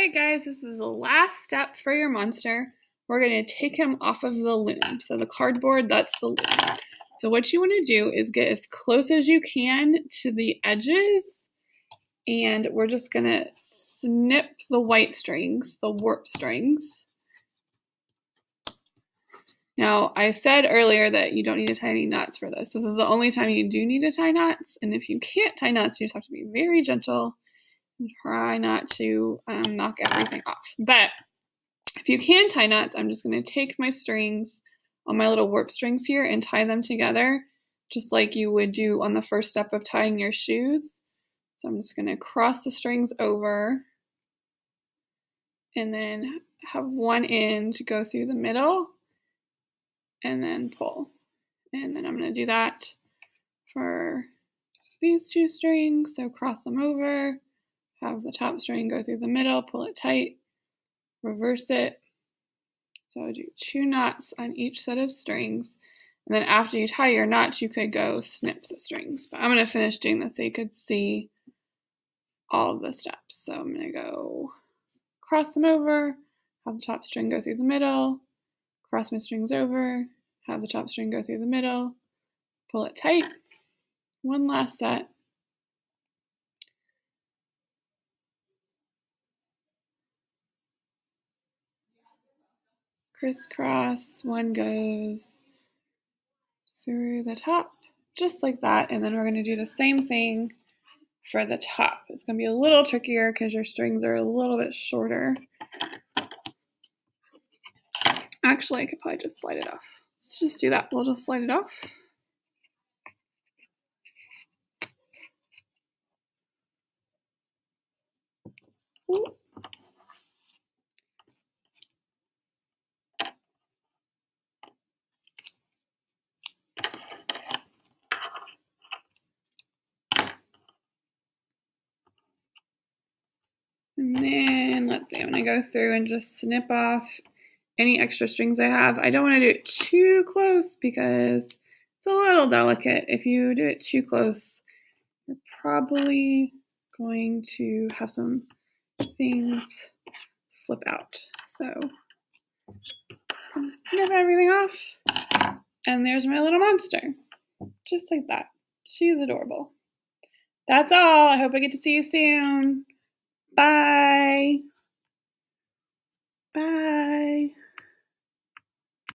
Alright guys, this is the last step for your monster. We're going to take him off of the loom. So the cardboard, that's the loom. So what you want to do is get as close as you can to the edges, and we're just going to snip the white strings, the warp strings. Now, I said earlier that you don't need to tie any knots for this. This is the only time you do need to tie knots, and if you can't tie knots, you just have to be very gentle and try not to knock everything off. But if you can tie knots, I'm just going to take my strings on my little warp strings here and tie them together, just like you would do on the first step of tying your shoes. So I'm just going to cross the strings over and then have one end go through the middle and then pull. And then I'm going to do that for these two strings. So cross them over, have the top string go through the middle, pull it tight, reverse it. So I do 2 knots on each set of strings. And then after you tie your knots, you could go snip the strings. But I'm going to finish doing this so you could see all of the steps. So I'm going to go cross them over, have the top string go through the middle, cross my strings over, have the top string go through the middle, pull it tight. One last set. Crisscross, one goes through the top, just like that. And then we're going to do the same thing for the top. It's going to be a little trickier because your strings are a little bit shorter. Actually, I could probably just slide it off. Let's just do that. We'll just slide it off. Ooh. And then, let's see, I'm going to go through and just snip off any extra strings I have. I don't want to do it too close because it's a little delicate. If you do it too close, you're probably going to have some things slip out. So, just going to snip everything off. And there's my little monster. Just like that. She's adorable. That's all. I hope I get to see you soon. Bye. Bye.